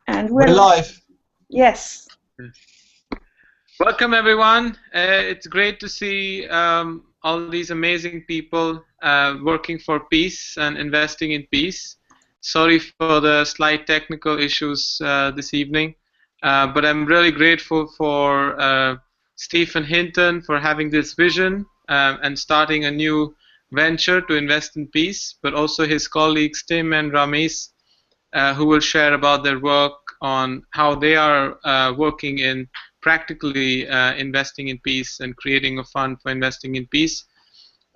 And we're live. Yes. Welcome, everyone. It's great to see all these amazing people working for peace and investing in peace. Sorry for the slight technical issues this evening, but I'm really grateful for Stephen Hinton for having this vision and starting a new venture to invest in peace, but also his colleagues Tim and Rhamis, who will share about their work on how they are working in practically investing in peace and creating a fund for investing in peace.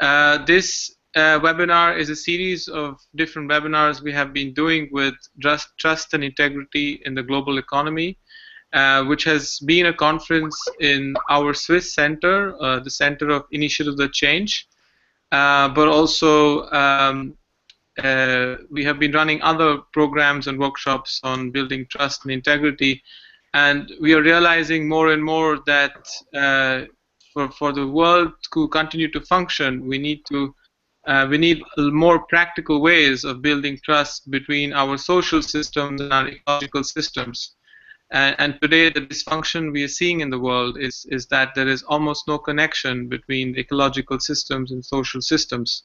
This webinar is a series of different webinars we have been doing with trust and integrity in the global economy, which has been a conference in our Swiss center, the Center of Initiative the Change, but also we have been running other programs and workshops on building trust and integrity, and we are realizing more and more that for the world to continue to function, we need more practical ways of building trust between our social systems and our ecological systems. And today, the dysfunction we are seeing in the world is that there is almost no connection between the ecological systems and social systems.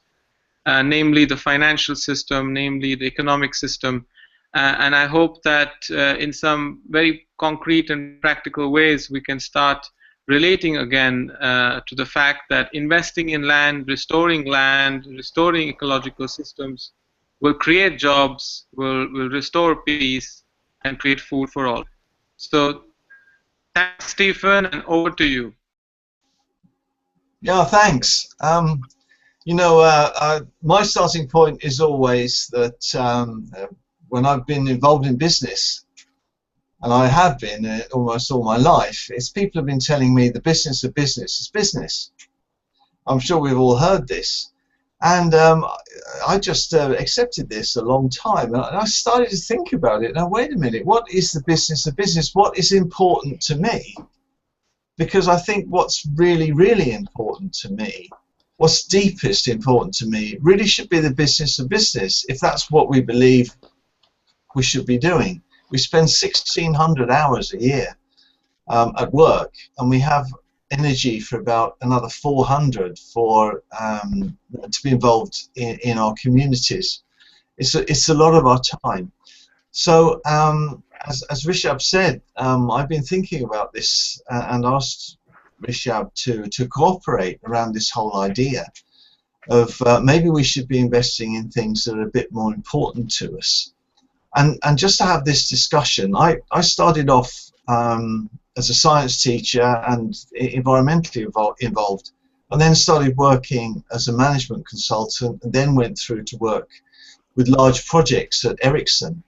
Namely the financial system, namely the economic system. And I hope that in some very concrete and practical ways we can start relating again to the fact that investing in land, restoring ecological systems will create jobs, will restore peace, and create food for all. So thanks, Stephen, and over to you. Yeah, thanks. You know, my starting point is always that when I've been involved in business, and I have been almost all my life, it's people have been telling me the business of business is business. I'm sure we've all heard this. And I just accepted this a long time. And I started to think about it. Now, wait a minute, what is the business of business? What is important to me? Because I think what's really, really important to me, what's deepest important to me, really should be the business of business, if that's what we believe we should be doing. We spend 1,600 hours a year at work, and we have energy for about another 400 for to be involved in our communities. It's a lot of our time. So as Rishabh said, I've been thinking about this and asked Rishabh to cooperate around this whole idea of maybe we should be investing in things that are a bit more important to us. And just to have this discussion, I started off as a science teacher and environmentally involved, and then started working as a management consultant, and then went through to work with large projects at Ericsson.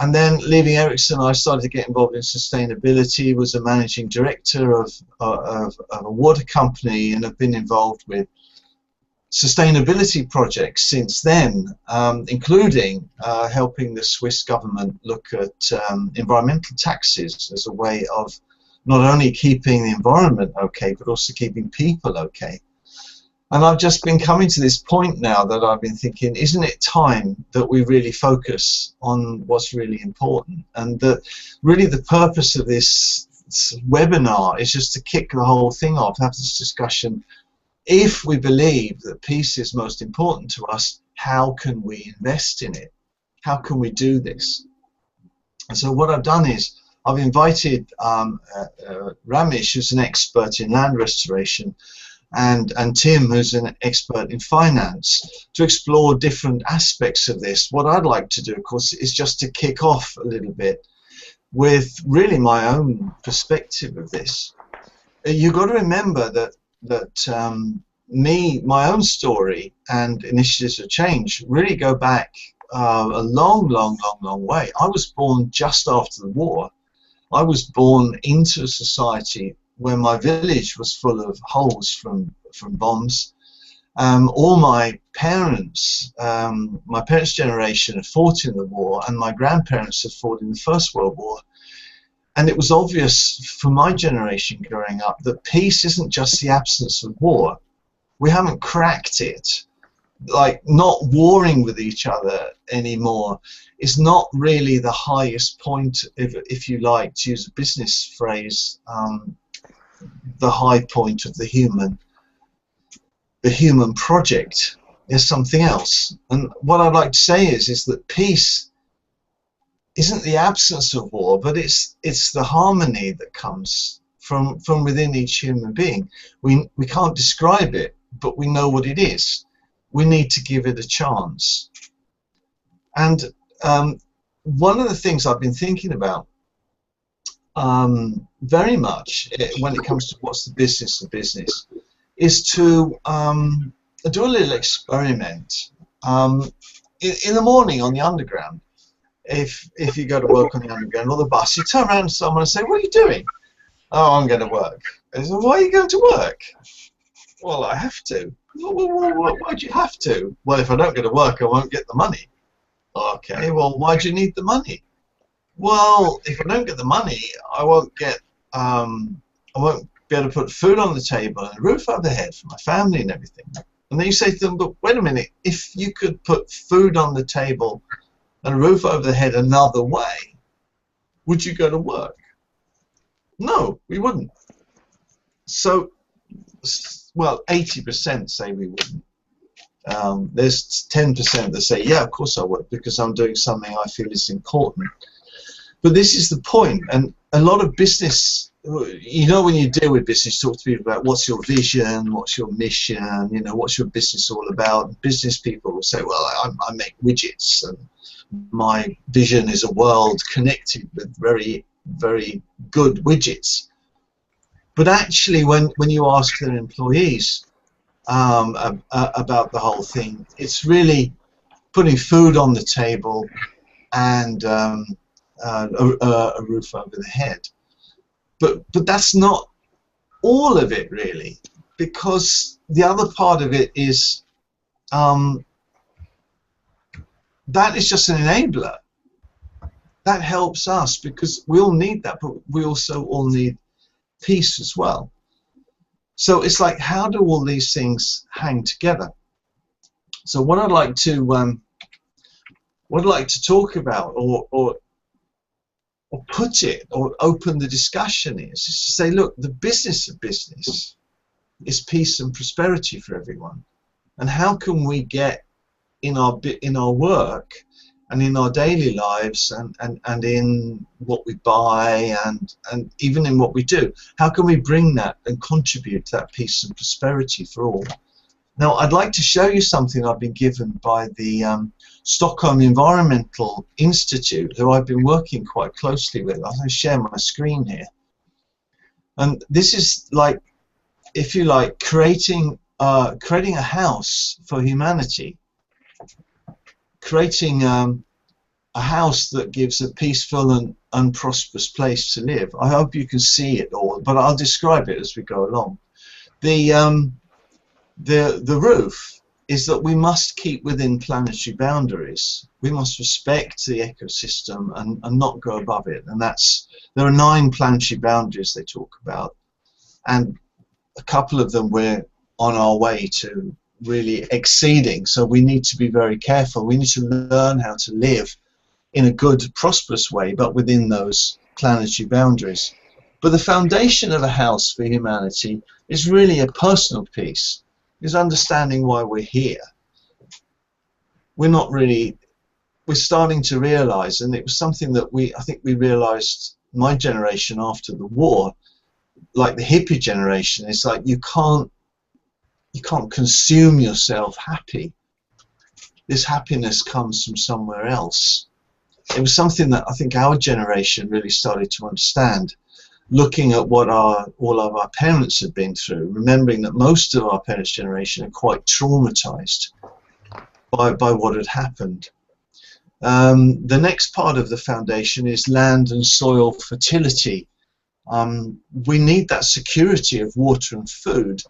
And then leaving Ericsson, I started to get involved in sustainability, was a managing director of a water company, and have been involved with sustainability projects since then, including helping the Swiss government look at environmental taxes as a way of not only keeping the environment okay, but also keeping people okay. And I've just been coming to this point now that I've been thinking, isn't it time that we really focus on what's really important? And that really the purpose of this webinar is just to kick the whole thing off, have this discussion. If we believe that peace is most important to us, how can we invest in it? How can we do this? And so what I've done is I've invited Rhamish, who's an expert in land restoration, and Tim, who's an expert in finance, to explore different aspects of this. What I'd like to do, of course, is just to kick off a little bit with really my own perspective of this. You've got to remember that my own story and initiatives of change really go back a long way. I was born just after the war. I was born into a society where my village was full of holes from bombs. All my parents' generation had fought in the war, and my grandparents had fought in the First World War. And it was obvious for my generation growing up that peace isn't just the absence of war. We haven't cracked it. like not warring with each other anymore is not really the highest point, if you like, to use a business phrase, the high point of the human project. There's something else. And what I'd like to say is that peace isn't the absence of war, but it's the harmony that comes from within each human being. We can't describe it, but we know what it is. We need to give it a chance. And one of the things I've been thinking about very much when it comes to what's the business of business is to do a little experiment in the morning on the underground. If you go to work on the underground or the bus, you turn around to someone and say, "What are you doing?" "Oh, I'm going to work." They say, "Why are you going to work?" "Well, I have to." "Well, why do you have to?" "Well, if I don't go to work, I won't get the money." "Okay, well, why do you need the money?" "Well, if I don't get the money, I won't be able to put food on the table and a roof over the head for my family and everything." And then you say to them, "But wait a minute, if you could put food on the table and a roof over the head another way, would you go to work?" "No, we wouldn't." So, well, 80% say we wouldn't. There's 10% that say, "Yeah, of course I would, because I'm doing something I feel is important." But this is the point, and a lot of business, you know, when you deal with business, talk to people about what's your vision, what's your mission, you know, what's your business all about. Business people will say, "Well, I make widgets, and my vision is a world connected with very, very good widgets." But actually, when you ask their employees about the whole thing, it's really putting food on the table and a roof over the head. But that's not all of it, really, because the other part of it is that is just an enabler. That helps us because we all need that, but we also all need peace as well. So it's like, how do all these things hang together? So what I'd like to talk about, or put it, or open the discussion is to say, look, the business of business is peace and prosperity for everyone. And how can we get in our work and in our daily lives and in what we buy and even in what we do, how can we bring that and contribute to that peace and prosperity for all? Now, I'd like to show you something I've been given by the Stockholm Environmental Institute, who I've been working quite closely with. I'll share my screen here. And this is like, if you like, creating a house for humanity, creating a house that gives a peaceful and prosperous place to live. I hope you can see it all, but I'll describe it as we go along. The roof is that we must keep within planetary boundaries. We must respect the ecosystem and not go above it. And there are 9 planetary boundaries they talk about, and a couple of them we're on our way to really exceeding. So we need to be very careful. We need to learn how to live in a good, prosperous way, but within those planetary boundaries. But the foundation of a house for humanity is really a personal peace. Is understanding why we're here. We're starting to realize, and it was something that I think we realized, my generation after the war, like the hippie generation, it's like you can't consume yourself happy. This happiness comes from somewhere else. It was something that I think our generation really started to understand, looking at what all of our parents had been through, remembering that most of our parents' generation are quite traumatized by what had happened. The next part of the foundation is land and soil fertility. We need that security of water and food,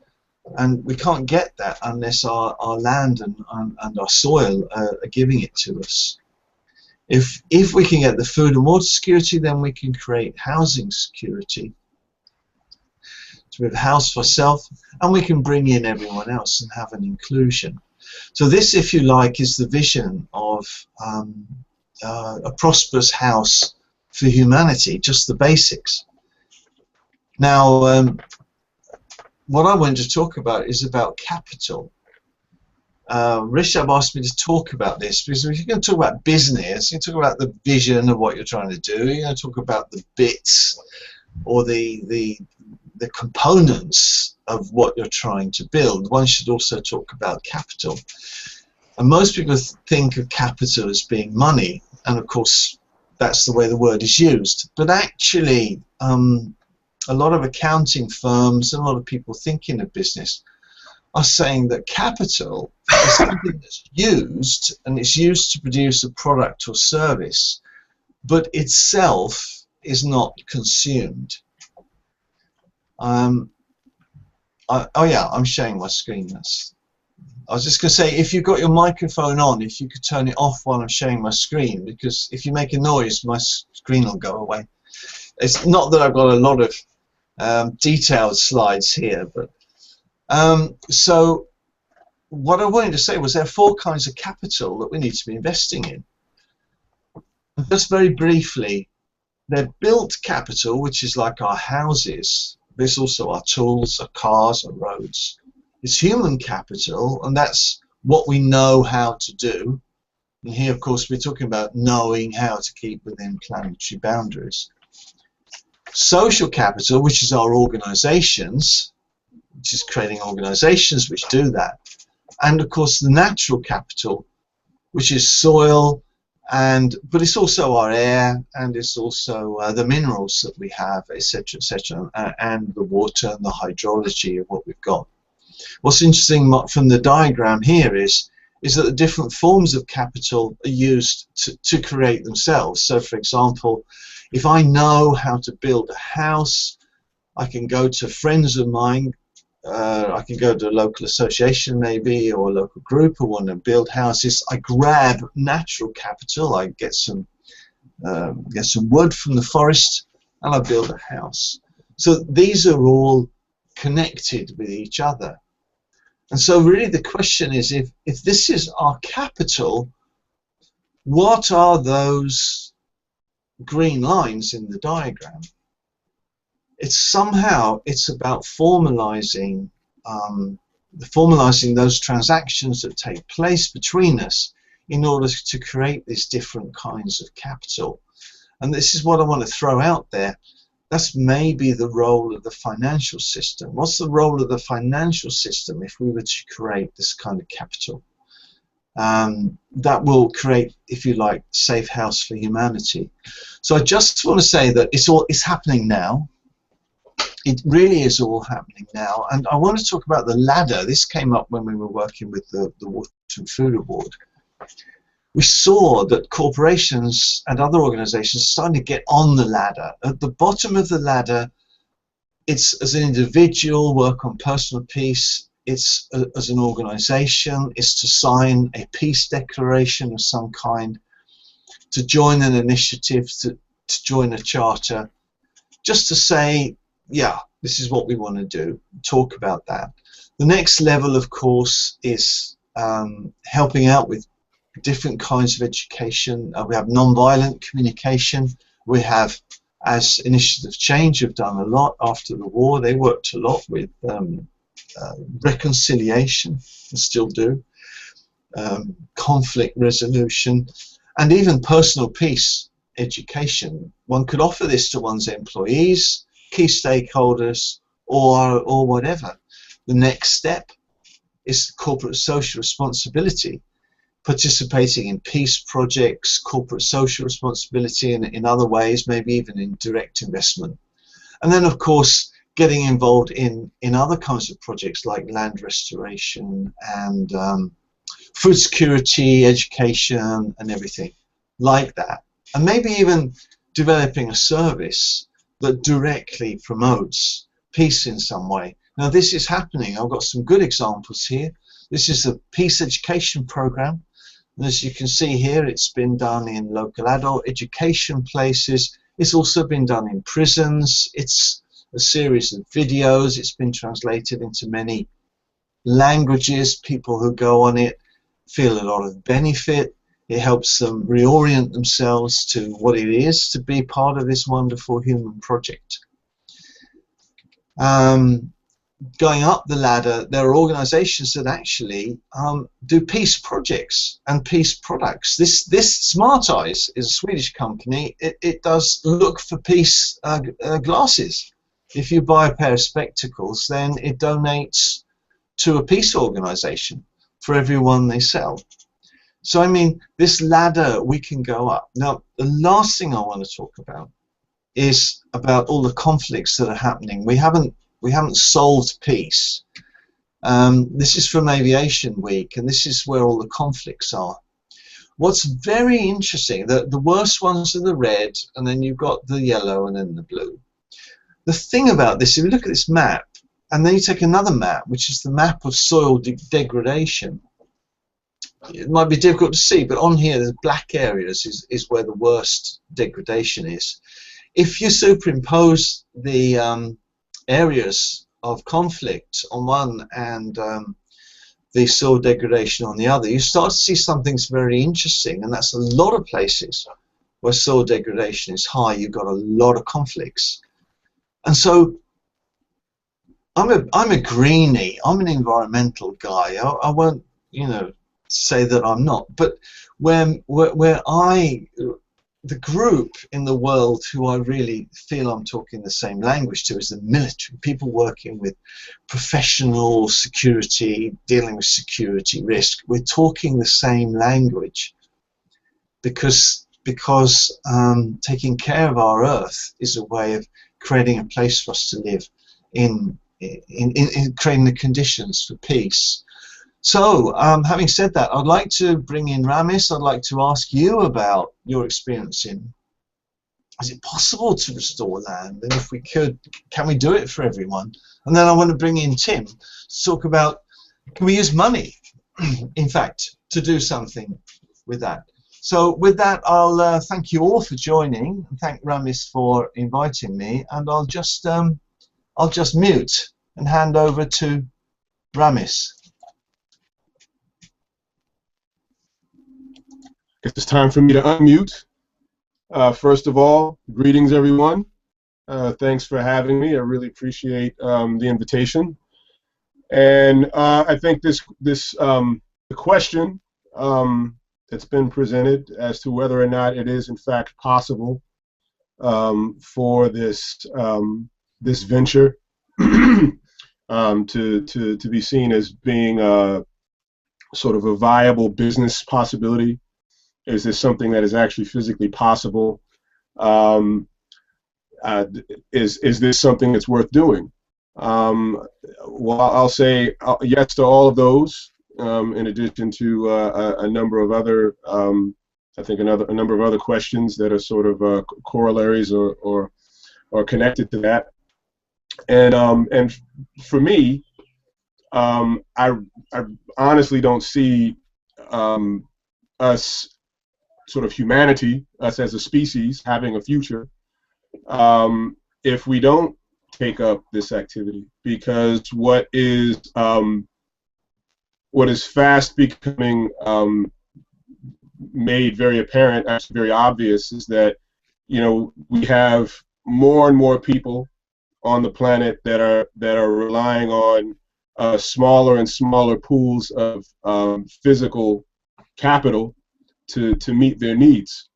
and we can't get that unless our land and our soil are giving it to us. If we can get the food and water security, then we can create housing security. So we have a house for self, and we can bring in everyone else and have an inclusion. So this, if you like, is the vision of a prosperous house for humanity, just the basics. Now, what I wanted to talk about is about capital. Rishabh asked me to talk about this because if you're going to talk about business, you talk about the vision of what you're trying to do. You're going to talk about the bits or the components of what you're trying to build. One should also talk about capital. And most people think of capital as being money, and of course that's the way the word is used. But actually, a lot of accounting firms and a lot of people thinking of business are saying that capital is something that's used, and it's used to produce a product or service, but itself is not consumed. Oh yeah, I'm sharing my screen. I was just going to say, if you've got your microphone on, if you could turn it off while I'm sharing my screen, because if you make a noise, my screen will go away. It's not that I've got a lot of detailed slides here, but so what I wanted to say was there are 4 kinds of capital that we need to be investing in. Just very briefly, they're built capital, which is like our houses. There's also our tools, our cars, our roads. It's human capital, and that's what we know how to do. And here, of course, we're talking about knowing how to keep within planetary boundaries. Social capital, which is our organizations, which is creating organizations which do that. And, of course, the natural capital, which is soil, but it's also our air, and it's also the minerals that we have, etc., and the water and the hydrology of what we've got. What's interesting from the diagram here is that the different forms of capital are used to create themselves. So, for example, if I know how to build a house, I can go to friends of mine. I can go to a local association maybe, or a local group who want to build houses. I grab natural capital. I get some wood from the forest, and I build a house. So these are all connected with each other. And so really the question is, if this is our capital, what are those green lines in the diagram? It's about formalizing those transactions that take place between us in order to create these different kinds of capital. And this is what I want to throw out there. That's maybe the role of the financial system. What's the role of the financial system if we were to create this kind of capital? That will create, if you like, safe house for humanity. So I just want to say that it's happening now. It really is all happening now. And I want to talk about the ladder. This came up when we were working with the Water and Food Award. We saw that corporations and other organizations are starting to get on the ladder. At the bottom of the ladder, it's as an individual, work on personal peace. It's as an organization, it's to sign a peace declaration of some kind, to join an initiative, to join a charter, just to say, yeah, this is what we want to do, talk about that. The next level, of course, is helping out with different kinds of education. We have non-violent communication. We have, as Initiative Change have done a lot after the war, they worked a lot with reconciliation, and still do, conflict resolution, and even personal peace education. One could offer this to one's employees, key stakeholders, or whatever. The next step is corporate social responsibility, participating in peace projects, corporate social responsibility in other ways, maybe even in direct investment. And then, of course, getting involved in other kinds of projects like land restoration and food security, education, and everything like that. And maybe even developing a service that directly promotes peace in some way. Now, this is happening. I've got some good examples here. This is the Peace Education Program. And as you can see here, it's been done in local adult education places. It's also been done in prisons. It's a series of videos. It's been translated into many languages. People who go on it feel a lot of benefit. It helps them reorient themselves to what it is to be part of this wonderful human project. Going up the ladder, there are organizations that actually do peace projects and peace products. This Smart Eyes is a Swedish company. It does look for peace glasses. If you buy a pair of spectacles, then it donates to a peace organization for every one they sell. So I mean, this ladder we can go up. Now, the last thing I want to talk about is about all the conflicts that are happening. We haven't solved peace. This is from Aviation Week, and this is where all the conflicts are. What's very interesting, the worst ones are the red, and then you've got the yellow, and then the blue. The thing about this, if you look at this map, and then you take another map, which is the map of soil degradation. It might be difficult to see, but on here, the black areas is where the worst degradation is. If you superimpose the areas of conflict on one and the soil degradation on the other, you start to see something that's very interesting, and that's a lot of places where soil degradation is high. You've got a lot of conflicts, and so I'm a greenie. I'm an environmental guy. I won't, say that I'm not. But the group in the world who I really feel I'm talking the same language to is the military. People working with professional security, dealing with security risk. We're talking the same language because taking care of our Earth is a way of creating a place for us to live in creating the conditions for peace. So, having said that, I'd like to bring in Rhamis. I'd like to ask you about your experience in, is it possible to restore land? And if we could, can we do it for everyone? And then I want to bring in Tim to talk about, can we use money, in fact, to do something with that? So with that, I'll thank you all for joining, and thank Rhamis for inviting me, and I'll just mute and hand over to Rhamis. It's time for me to unmute. First of all, greetings everyone. Thanks for having me. I really appreciate the invitation. And I think the question that's been presented as to whether or not it is in fact possible for this this venture to be seen as being sort of a viable business possibility. Is this something that is actually physically possible? Is this something that's worth doing? Well, I'll say yes to all of those. In addition to a number of other, I think a number of other questions that are sort of corollaries or connected to that. And for me, I honestly don't see us, sort of humanity, us as a species, having a future if we don't take up this activity, because what is fast becoming made very apparent, actually very obvious, is that we have more and more people on the planet that are relying on smaller and smaller pools of physical capital to meet their needs,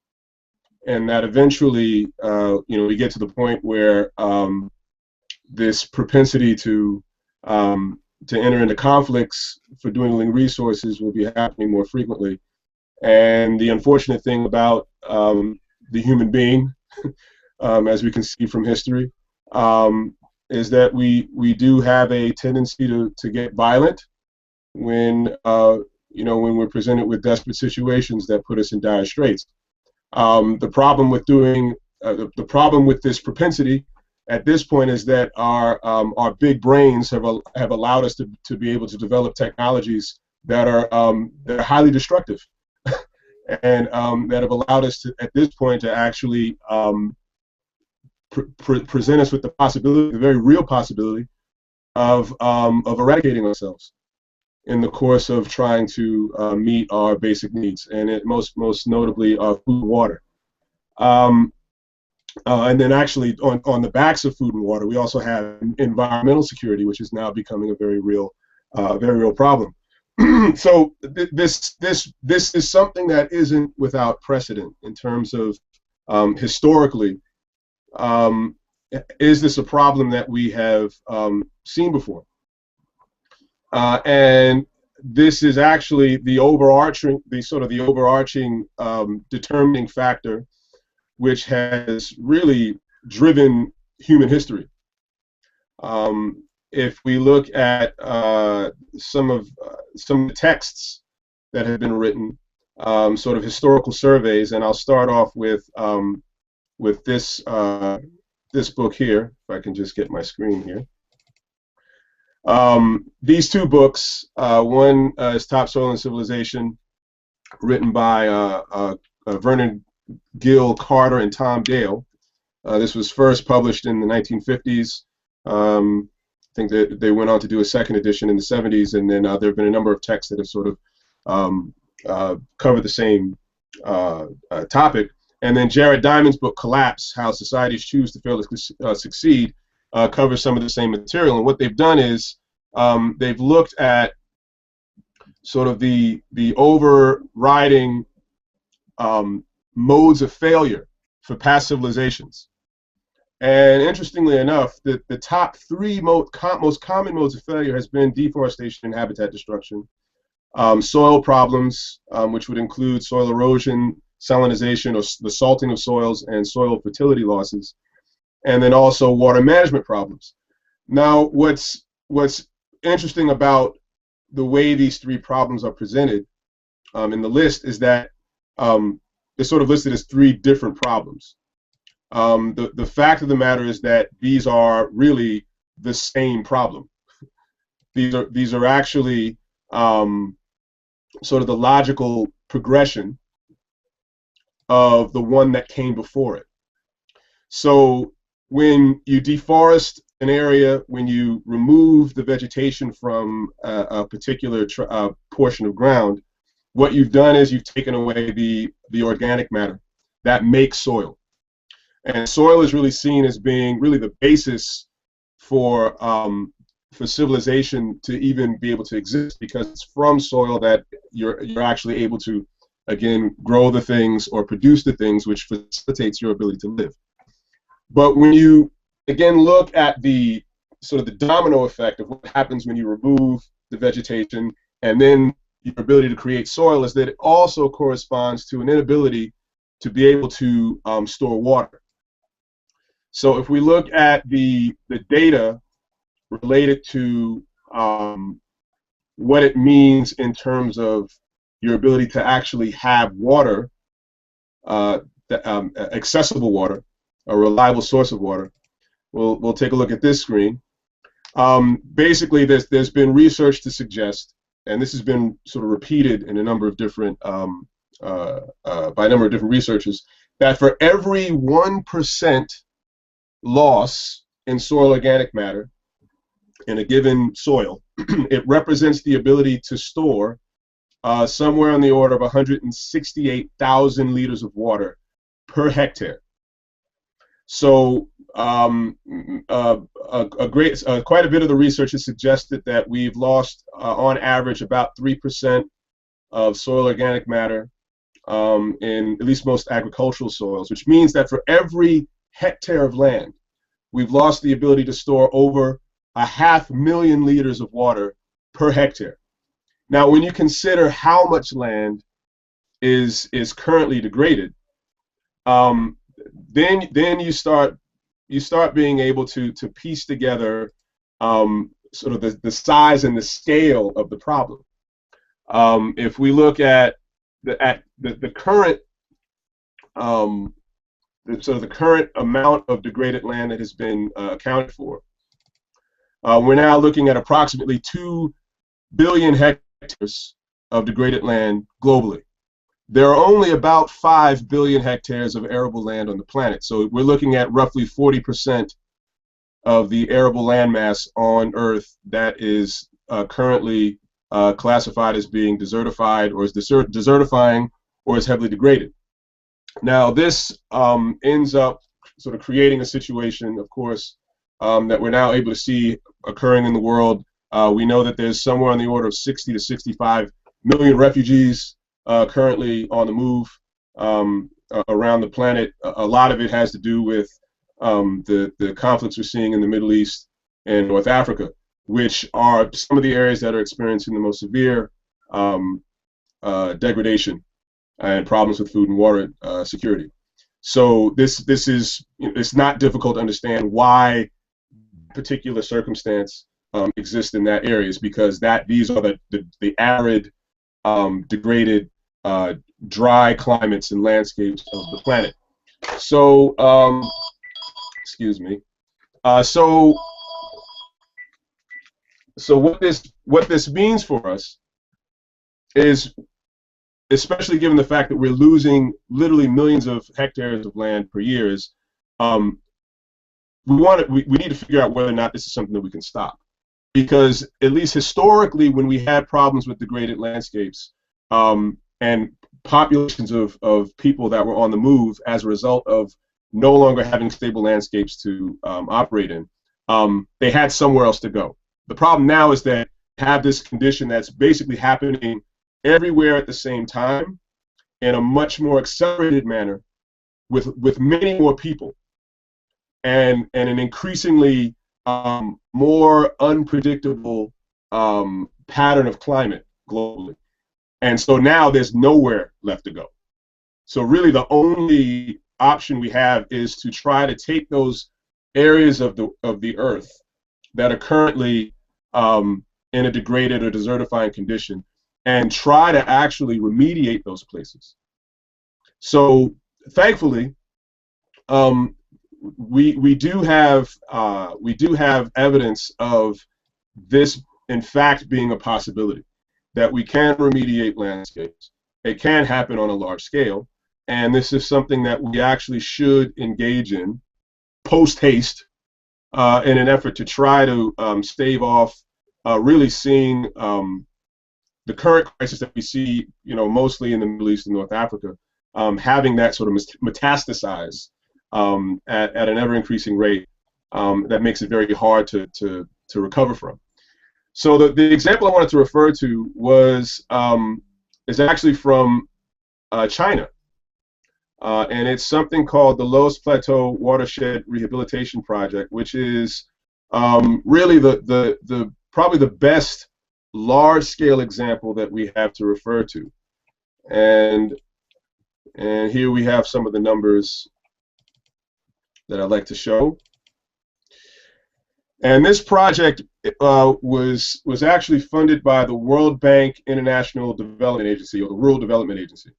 and that eventually we get to the point where this propensity to enter into conflicts for dwindling resources will be happening more frequently. And the unfortunate thing about the human being, as we can see from history, is that we do have a tendency to get violent when when we're presented with desperate situations that put us in dire straits. The problem with the problem with this propensity at this point is that our big brains have allowed us to be able to develop technologies that are highly destructive, and that have allowed us to, at this point, to actually present us with the possibility, the very real possibility, of eradicating ourselves. in the course of trying to meet our basic needs, and most notably food and water. And then actually on the backs of food and water, we also have environmental security, which is now becoming a very real problem. So this is something that isn't without precedent in terms of historically. Is this a problem that we have seen before? And this is actually the overarching determining factor which has really driven human history. If we look at some of the texts that have been written, sort of historical surveys, and I'll start off with this this book here. If I can just get my screen here. These two books, one is Topsoil and Civilization, written by Vernon Gill Carter and Tom Dale. This was first published in the 1950s. I think that they went on to do a second edition in the 70s, and then there have been a number of texts that have sort of covered the same topic. And then Jared Diamond's book, Collapse, How Societies Choose to Fail to Succeed, covers some of the same material. And what they've done is they've looked at sort of the overriding modes of failure for past civilizations. And interestingly enough, the top three most common modes of failure has been deforestation and habitat destruction, soil problems, which would include soil erosion, salinization, or the salting of soils, and soil fertility losses, and then also water management problems. Now, what's interesting about the way these three problems are presented in the list is that they're sort of listed as three different problems. The fact of the matter is that these are really the same problem. These are actually sort of the logical progression of the one that came before it. So when you deforest an area, when you remove the vegetation from a particular portion of ground, what you've done is you've taken away the organic matter that makes soil. And soil is really seen as being really the basis for civilization to even be able to exist, because it's from soil that you're actually able to, again, grow the things or produce the things which facilitates your ability to live. But when you, again, look at the sort of the domino effect of what happens when you remove the vegetation and then your ability to create soil, is that it also corresponds to an inability to be able to store water. So if we look at the data related to what it means in terms of your ability to actually have water, accessible water, a reliable source of water, we'll take a look at this screen. Basically, there's been research to suggest, and this has been sort of repeated in a number of different by a number of different researchers, that for every 1% loss in soil organic matter in a given soil, it represents the ability to store somewhere on the order of 168,000 liters of water per hectare. So quite a bit of the research has suggested that we've lost on average about 3% of soil organic matter in at least most agricultural soils, which means that for every hectare of land, we've lost the ability to store over 500,000 liters of water per hectare. Now, when you consider how much land is currently degraded, then you start being able to piece together sort of the size and the scale of the problem. If we look at the current the current amount of degraded land that has been accounted for, we're now looking at approximately 2 billion hectares of degraded land globally. There are only about 5 billion hectares of arable land on the planet, so we're looking at roughly 40% of the arable landmass on Earth that is currently classified as being desertified or is desertifying or is heavily degraded. Now this ends up sort of creating a situation, of course, that we're now able to see occurring in the world. We know that there's somewhere on the order of 60 to 65 million refugees currently on the move around the planet. A lot of it has to do with the conflicts we're seeing in the Middle East and North Africa, which are some of the areas that are experiencing the most severe degradation and problems with food and water security. So this is, it's not difficult to understand why particular circumstance exists in that area, is because these are the arid, degraded, dry climates and landscapes of the planet. So excuse me. So what this means for us is, especially given the fact that we're losing literally millions of hectares of land per year, is we need to figure out whether or not this is something that we can stop. Because at least historically, when we had problems with degraded landscapes and populations of people that were on the move as a result of no longer having stable landscapes to operate in, they had somewhere else to go. The problem now is that we have this condition that's basically happening everywhere at the same time in a much more accelerated manner with many more people and an increasingly more unpredictable pattern of climate globally. And so now there's nowhere left to go. So really the only option we have is to try to take those areas of the earth that are currently in a degraded or desertifying condition and try to actually remediate those places. So thankfully, we do have evidence of this in fact being a possibility, that we can remediate landscapes. It can happen on a large scale, and this is something that we actually should engage in post haste in an effort to try to stave off really seeing the current crisis that we see, mostly in the Middle East and North Africa, having that sort of metastasize at an ever-increasing rate that makes it very hard to recover from. So the example I wanted to refer to is actually from China, and it's something called the Loess Plateau Watershed Rehabilitation Project, which is really probably the best large-scale example that we have to refer to. And here we have some of the numbers that I'd like to show. And this project was actually funded by the World Bank International Development Agency, or the Rural Development Agency.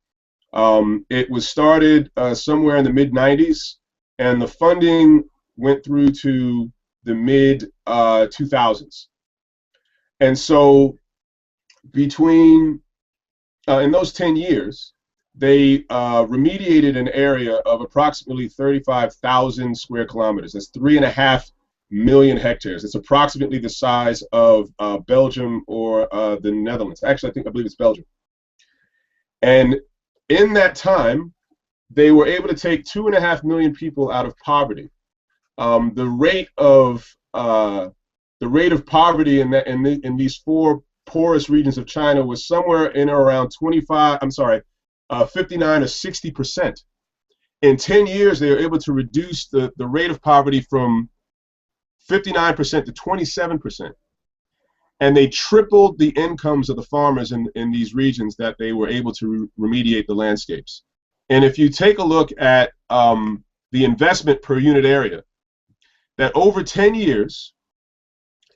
It was started somewhere in the mid-90s, and the funding went through to the mid-2000s. And so between, in those 10 years, they remediated an area of approximately 35,000 square kilometers. That's 3.5 million hectares. It's approximately the size of Belgium or the Netherlands. Actually, I believe it's Belgium. And in that time, they were able to take 2.5 million people out of poverty. The rate of poverty in these four poorest regions of China was somewhere in around 59 or 60%. In 10 years, they were able to reduce the rate of poverty from 59% to 27%. And they tripled the incomes of the farmers in these regions that they were able to remediate the landscapes. And if you take a look at the investment per unit area, that over 10 years,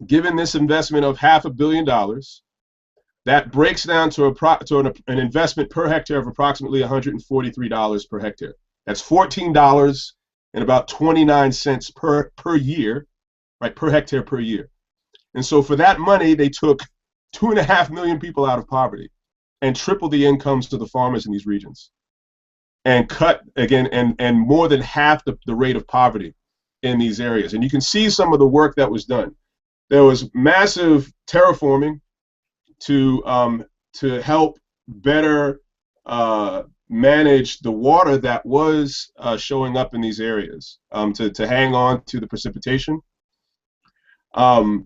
given this investment of $500 million, that breaks down to an investment per hectare of approximately $143 per hectare. That's $14 and about 29 cents per year, right, per hectare per year. And so for that money, they took 2.5 million people out of poverty and tripled the incomes to the farmers in these regions, and cut again and more than half the rate of poverty in these areas. And you can see some of the work that was done. There was massive terraforming to help better manage the water that was showing up in these areas, to hang on to the precipitation. And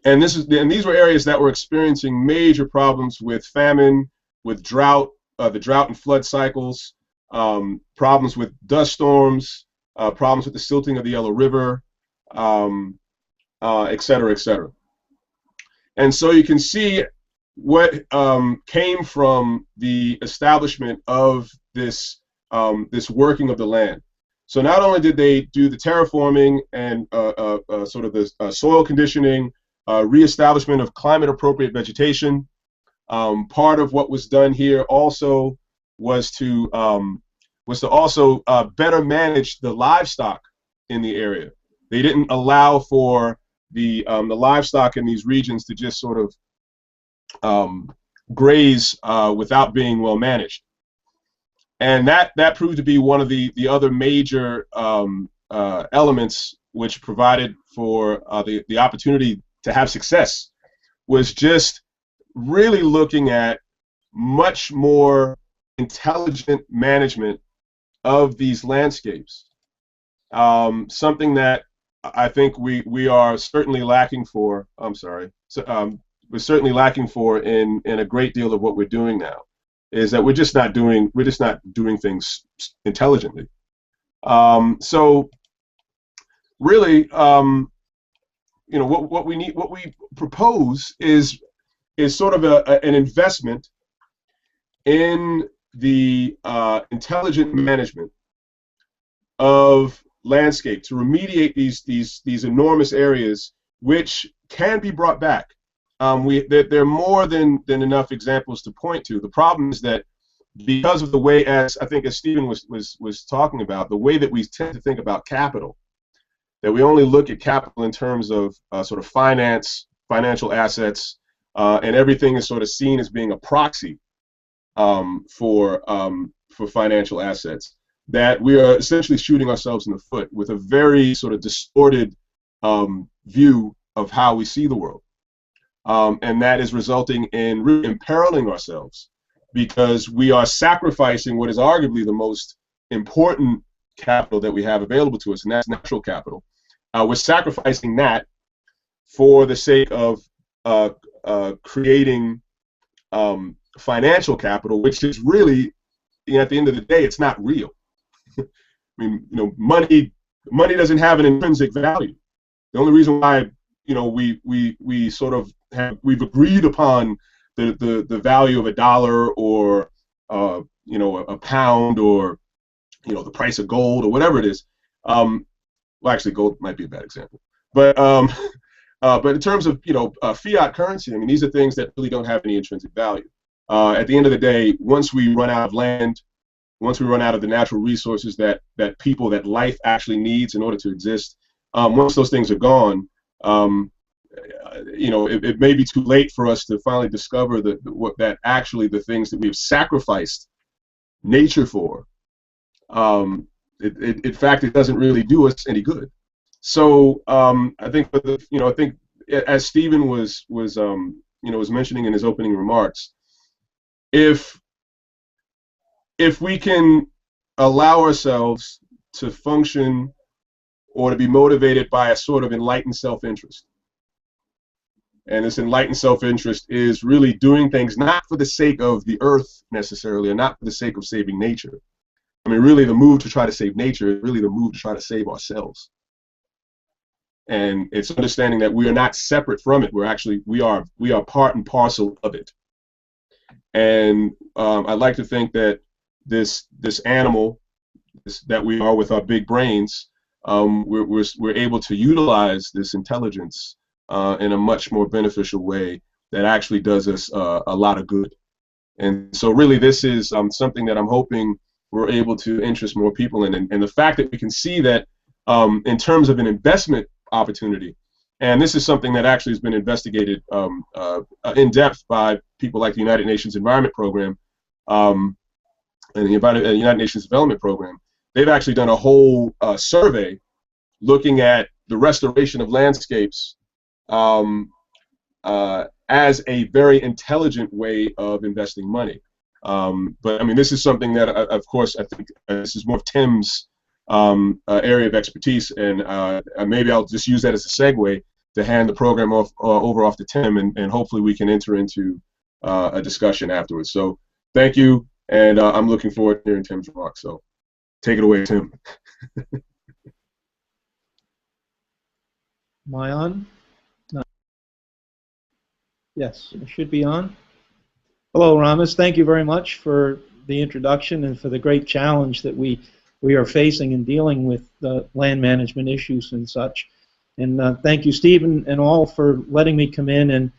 these were areas that were experiencing major problems with famine, with drought, the drought and flood cycles, problems with dust storms, problems with the silting of the Yellow River, et cetera, et cetera. And so you can see what came from the establishment of this this working of the land. So not only did they do the terraforming and sort of the soil conditioning, reestablishment of climate-appropriate vegetation. Part of what was done here also was to also better manage the livestock in the area. They didn't allow for the livestock in these regions to just sort of graze without being well managed, and that proved to be one of the other major elements which provided for the opportunity to have success, was just really looking at much more intelligent management of these landscapes. Something that I think we are certainly lacking for. I'm sorry. We're certainly lacking for in a great deal of what we're doing now, is that we're just not doing things intelligently. So really, you know, what we propose is sort of an investment in the intelligent management of landscape to remediate these enormous areas, which can be brought back. There are more than enough examples to point to. The problem is that because of the way, as I think as Stephen was talking about, the way that we tend to think about capital, that we only look at capital in terms of sort of financial assets, and everything is sort of seen as being a proxy for financial assets, that we are essentially shooting ourselves in the foot with a very sort of distorted view of how we see the world. And that is resulting in really imperiling ourselves, because we are sacrificing what is arguably the most important capital that we have available to us, and that's natural capital. We're sacrificing that for the sake of creating financial capital, which is really, you know, at the end of the day, it's not real. I mean, you know, money doesn't have an intrinsic value. The only reason why, you know, we sort of we've agreed upon the value of $1 or you know, a pound, or you know, the price of gold or whatever it is. Well, actually, gold might be a bad example, but in terms of, you know, fiat currency, I mean, these are things that really don't have any intrinsic value. At the end of the day, once we run out of land, once we run out of the natural resources that life actually needs in order to exist, once those things are gone, you know, it may be too late for us to finally discover that actually the things that we've sacrificed nature for, in fact, it doesn't really do us any good. So I think, you know, I think as Stephen was mentioning in his opening remarks, if we can allow ourselves to function or to be motivated by a sort of enlightened self-interest, and this enlightened self-interest is really doing things not for the sake of the earth necessarily, or not for the sake of saving nature. I mean, really, the move to try to save nature is really the move to try to save ourselves. And it's understanding that we are not separate from it. We are part and parcel of it. And I'd like to think that this animal that we are with our big brains, we're able to utilize this intelligence in a much more beneficial way that actually does us a lot of good. And so really, this is something that I'm hoping we're able to interest more people in. And the fact that we can see that in terms of an investment opportunity, and this is something that actually has been investigated in depth by people like the United Nations Environment Program and the United Nations Development Program. They've actually done a whole survey looking at the restoration of landscapes as as a very intelligent way of investing money. But I mean, this is something that, of course, I think this is more of Tim's area of expertise, and maybe I'll just use that as a segue to hand the program over to Tim, and hopefully we can enter into a discussion afterwards. So thank you, and I'm looking forward to hearing Tim's remarks. So take it away, Tim. Am I on? No. Yes, it should be on. Hello, Rhamis. Thank you very much for the introduction and for the great challenge that we are facing in dealing with land management issues and such. And thank you, Stephen, and all for letting me come in and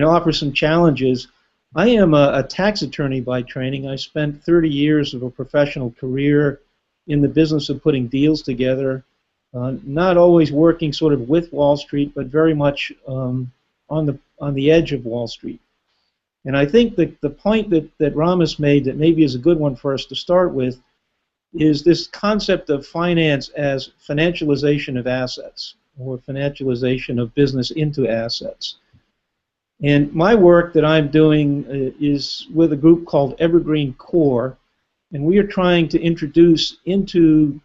offer some challenges. I am a tax attorney by training. I spent 30 years of a professional career in the business of putting deals together, not always working sort of with Wall Street, but very much on the edge of Wall Street. And I think that the point that Rhamis made that maybe is a good one for us to start with is this concept of finance as financialization of assets, or financialization of business into assets. And my work that I'm doing is with a group called Evergreen Core, and we are trying to introduce into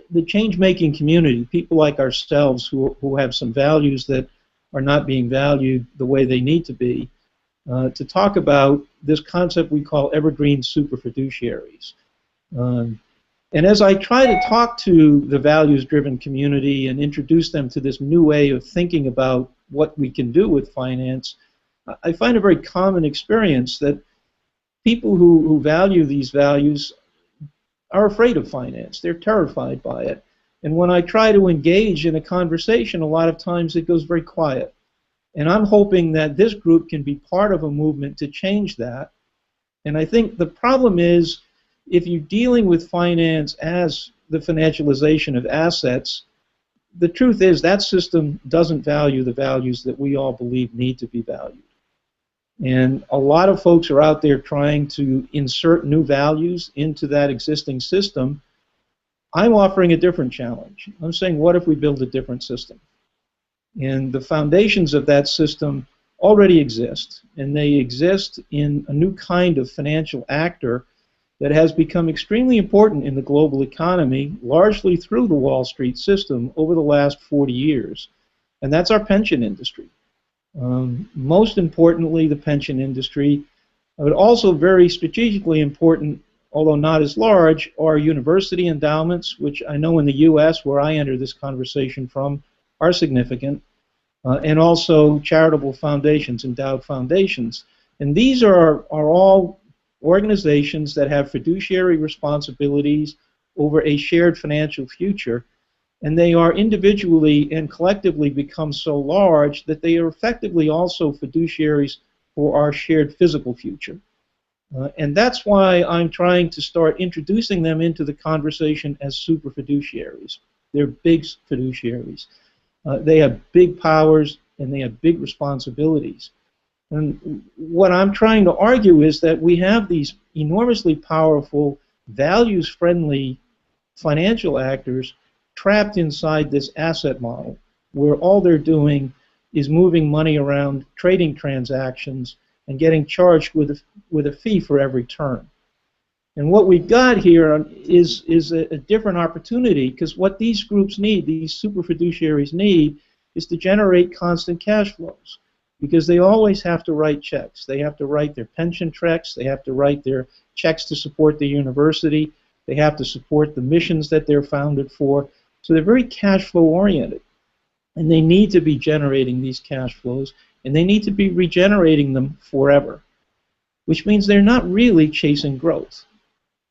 the change-making community people like ourselves who have some values that are not being valued the way they need to be, to talk about this concept we call evergreen superfiduciaries. And as I try to talk to the values-driven community and introduce them to this new way of thinking about what we can do with finance, I find a very common experience that people who value these values are afraid of finance. They're terrified by it. And when I try to engage in a conversation, a lot of times it goes very quiet. And I'm hoping that this group can be part of a movement to change that. And I think the problem is, if you're dealing with finance as the financialization of assets, the truth is that system doesn't value the values that we all believe need to be valued. And a lot of folks are out there trying to insert new values into that existing system. I'm offering a different challenge. I'm saying, what if we build a different system? And the foundations of that system already exist, and they exist in a new kind of financial actor that has become extremely important in the global economy, largely through the Wall Street system over the last 40 years, and that's our pension industry. Most importantly, the pension industry, but also very strategically important, although not as large, are university endowments, which I know in the U.S., where I enter this conversation from, are significant, and also charitable foundations, endowed foundations. And these are all organizations that have fiduciary responsibilities over a shared financial future, and they are individually and collectively become so large that they are effectively also fiduciaries for our shared physical future. And that's why I'm trying to start introducing them into the conversation as super fiduciaries. They're big fiduciaries. They have big powers and they have big responsibilities. And what I'm trying to argue is that we have these enormously powerful, values-friendly financial actors trapped inside this asset model, where all they're doing is moving money around trading transactions and getting charged with a fee for every turn. And what we've got here is a different opportunity, because what these groups need, these super fiduciaries need, is to generate constant cash flows. Because they always have to write checks. They have to write their pension checks. They have to write their checks to support the university. They have to support the missions that they're founded for. So they're very cash flow oriented. And they need to be generating these cash flows, and they need to be regenerating them forever, which means they're not really chasing growth.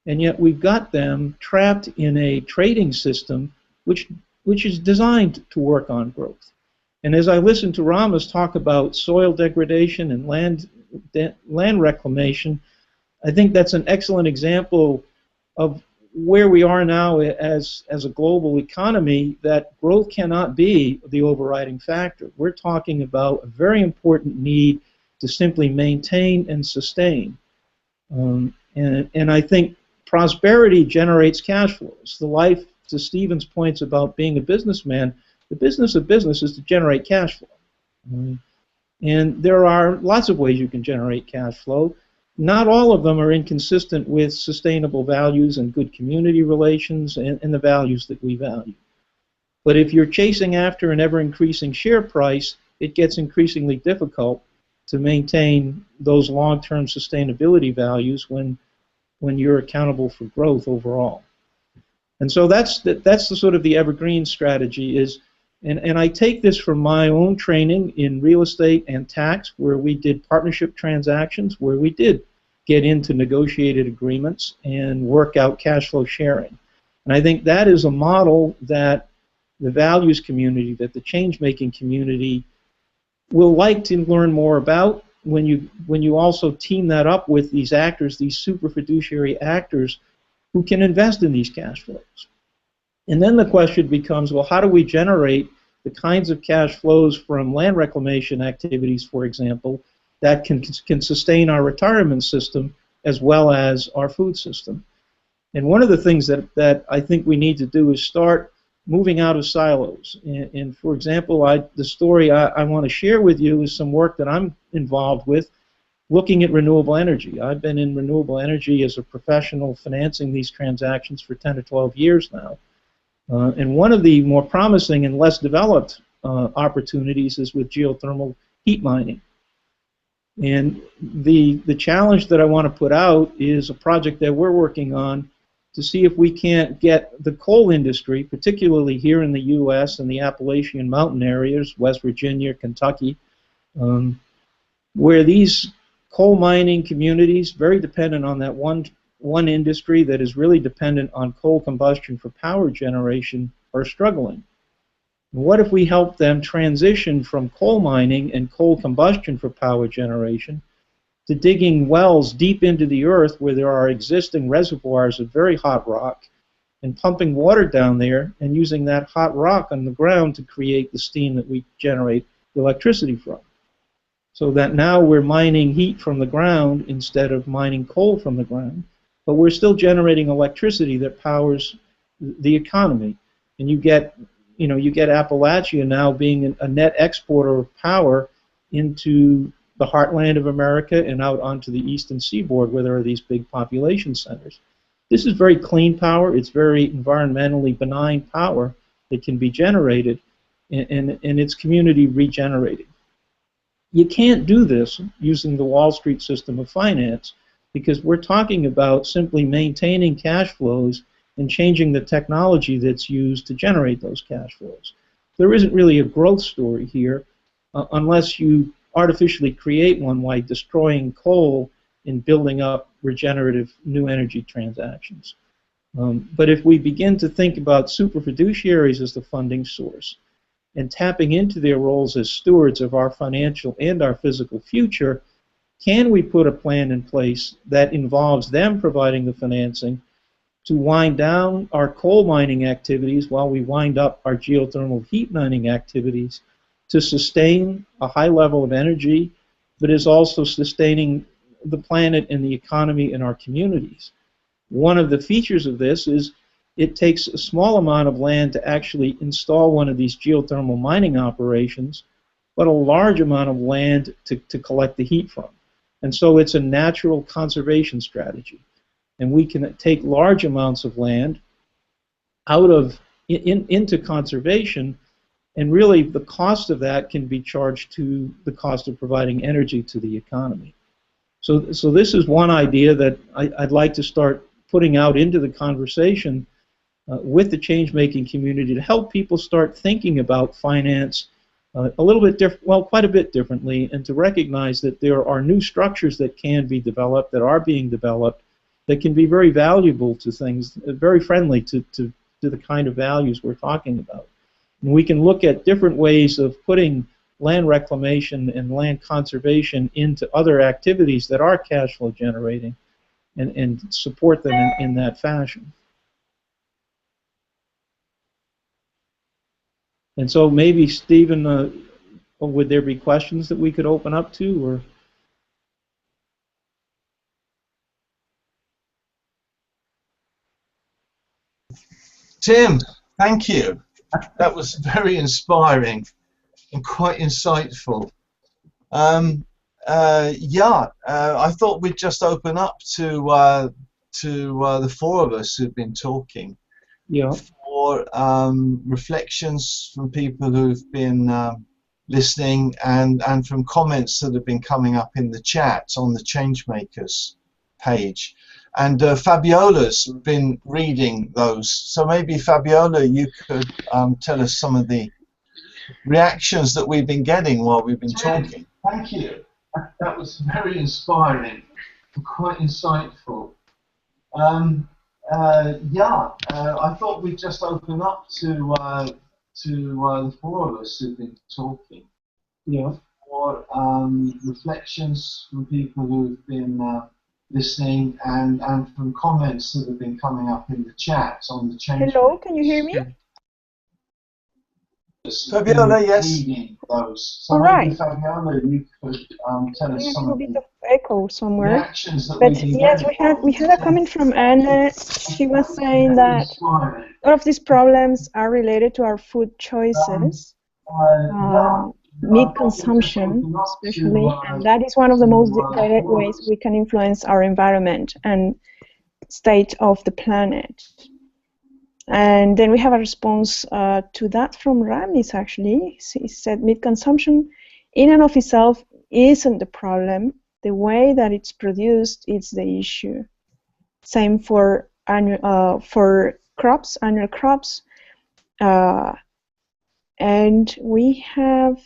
And yet we've got them trapped in a trading system which is designed to work on growth. And as I listen to Rhamis talk about soil degradation and land reclamation, I think that's an excellent example of where we are now as a global economy, that growth cannot be the overriding factor. We're talking about a very important need to simply maintain and sustain. And I think prosperity generates cash flows. The life, to Stephen's points about being a businessman, the business of business is to generate cash flow. And there are lots of ways you can generate cash flow. Not all of them are inconsistent with sustainable values and good community relations and the values that we value. But if you're chasing after an ever-increasing share price, it gets increasingly difficult to maintain those long-term sustainability values when you're accountable for growth overall. And so that's the sort of the evergreen strategy is, and I take this from my own training in real estate and tax, where we did partnership transactions, where we did get into negotiated agreements and work out cash flow sharing. And I think that is a model that the values community, that the change-making community will like to learn more about when you also team that up with these actors, these super fiduciary actors who can invest in these cash flows. And then the question becomes, well, how do we generate the kinds of cash flows from land reclamation activities, for example, that can sustain our retirement system as well as our food system? And one of the things that I think we need to do is start moving out of silos. And for example, the story I want to share with you is some work that I'm involved with looking at renewable energy. I've been in renewable energy as a professional financing these transactions for 10 or 12 years now. And one of the more promising and less developed opportunities is with geothermal heat mining. And the challenge that I want to put out is a project that we're working on to see if we can't get the coal industry, particularly here in the U.S. and the Appalachian mountain areas, West Virginia, Kentucky, where these coal mining communities, very dependent on that one industry that is really dependent on coal combustion for power generation, are struggling. What if we help them transition from coal mining and coal combustion for power generation to digging wells deep into the earth where there are existing reservoirs of very hot rock and pumping water down there and using that hot rock on the ground to create the steam that we generate electricity from? So that now we're mining heat from the ground instead of mining coal from the ground, but we're still generating electricity that powers the economy. And you get Appalachia now being a net exporter of power into the heartland of America and out onto the eastern seaboard where there are these big population centers. This is very clean power. It's very environmentally benign power that can be generated, and it's community regenerated. You can't do this using the Wall Street system of finance because we're talking about simply maintaining cash flows and changing the technology that's used to generate those cash flows. There isn't really a growth story here unless you artificially create one by destroying coal and building up regenerative new energy transactions. But if we begin to think about super fiduciaries as the funding source and tapping into their roles as stewards of our financial and our physical future, can we put a plan in place that involves them providing the financing to wind down our coal mining activities while we wind up our geothermal heat mining activities to sustain a high level of energy, but is also sustaining the planet and the economy in our communities? One of the features of this is it takes a small amount of land to actually install one of these geothermal mining operations, but a large amount of land to collect the heat from. And so it's a natural conservation strategy. And we can take large amounts of land out of into conservation, and really the cost of that can be charged to the cost of providing energy to the economy. So this is one idea that I'd like to start putting out into the conversation with the change-making community to help people start thinking about finance a little bit different, well, quite a bit differently, and to recognize that there are new structures that can be developed, that are being developed, that can be very valuable to things, very friendly to the kind of values we're talking about. And we can look at different ways of putting land reclamation and land conservation into other activities that are cash flow generating and support them in that fashion. And so maybe, Stephen, would there be questions that we could open up to? Or Tim, thank you. That was very inspiring and quite insightful. I thought we'd just open up to the four of us who've been talking. Yeah. For reflections from people who've been listening, and from comments that have been coming up in the chat on the Changemakers page. And Fabiola's been reading those. So maybe, Fabiola, you could tell us some of the reactions that we've been getting while we've been talking. Thank you. That was very inspiring and quite insightful. I thought we'd just open up to the four of us who've been talking. Yeah. For reflections from people who've been listening, and from comments that have been coming up in the chat on the change. Hello, can you hear me? Fabiola, yes. Those. So all right. Fabiola, you could tell us some a of bit the of echo somewhere. reactions that But we've been yes, getting. we had a comment from Anna. She was saying that all of these problems are related to our food choices, meat consumption especially, and that is one of the most direct ways we can influence our environment and state of the planet. And then we have a response to that from Rhamis, actually. He said meat consumption in and of itself isn't the problem. The way that it's produced is the issue. Same for crops, annual crops. And we have,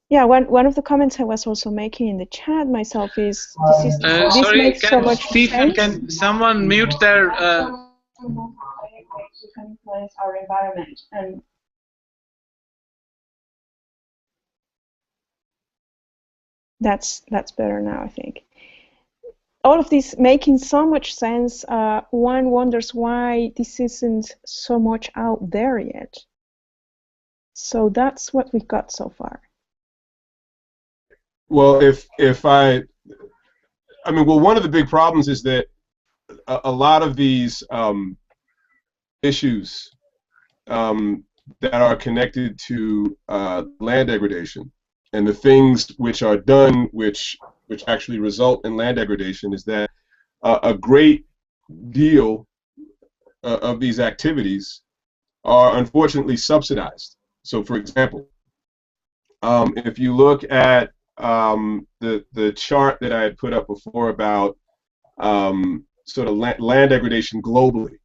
one of the comments I was also making in the chat myself is, this sorry, makes so much Stephen, sense. can someone mute their... We can influence our environment, and that's better now, I think. All of this making so much sense. One wonders why this isn't so much out there yet. So that's what we've got so far. Well, one of the big problems is that a lot of these issues that are connected to land degradation and the things which are done which actually result in land degradation is that a great deal of these activities are unfortunately subsidized. So, for example, if you look at the chart that I had put up before about sort of land degradation globally,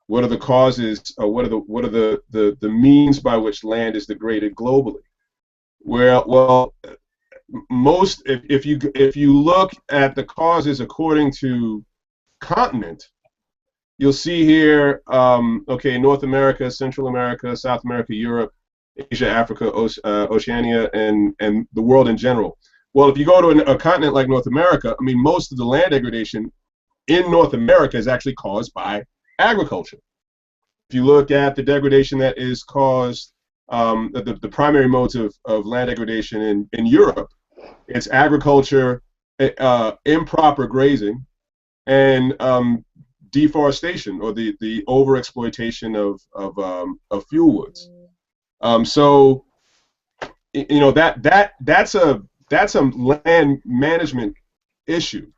what are the causes, or what are the means by which land is degraded globally? Well, most if you look at the causes according to continent, you'll see here, okay, North America, Central America, South America, Europe, Asia, Africa, Oceania, and the world in general. Well, if you go to a continent like North America, I mean, most of the land degradation in North America is actually caused by agriculture. If you look at the degradation that is caused, the primary modes of land degradation in Europe, it's agriculture, improper grazing, and deforestation, or the overexploitation of fuel woods. So, you know, that's a land management issue.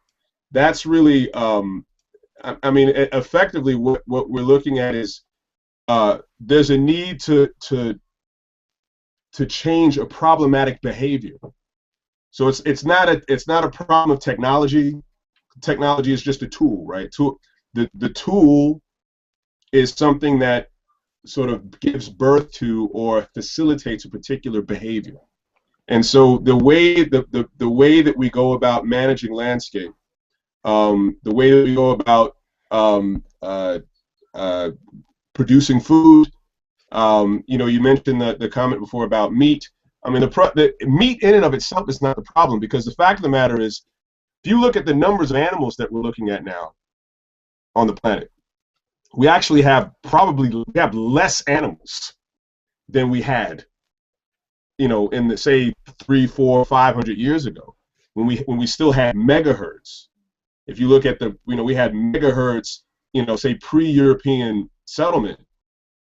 That's really, I mean, effectively, what we're looking at is there's a need to change a problematic behavior. So it's not a problem of technology. Technology is just a tool, right? The tool is something that sort of gives birth to or facilitates a particular behavior. And so the way that we go about managing landscape, the way that we go about producing food, you know, you mentioned the comment before about meat. I mean, the meat in and of itself is not the problem, because the fact of the matter is, if you look at the numbers of animals that we're looking at now on the planet, we actually have less animals than we had, you know, in the, say, 300, 400, 500 years ago, when we still had megaherds. If you look at we had megaherds, you know, say pre-European settlement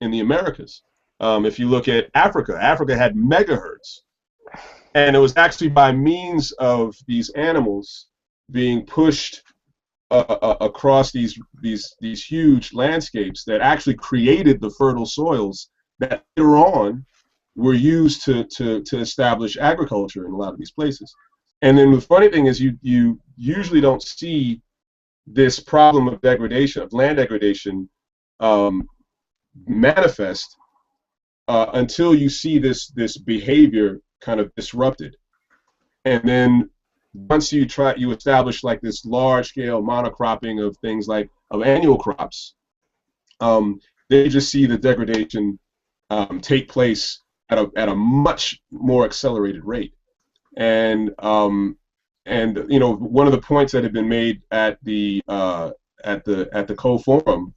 in the Americas. If you look at Africa, Africa had megaherds. And it was actually by means of these animals being pushed across these huge landscapes that actually created the fertile soils that later on were used to establish agriculture in a lot of these places. And then the funny thing is, you usually don't see this problem of degradation, of land degradation, manifest until you see this behavior kind of disrupted. And then once you establish like this large-scale monocropping of things like annual crops, they just see the degradation take place at a much more accelerated rate. And you know, one of the points that had been made at the Co-Forum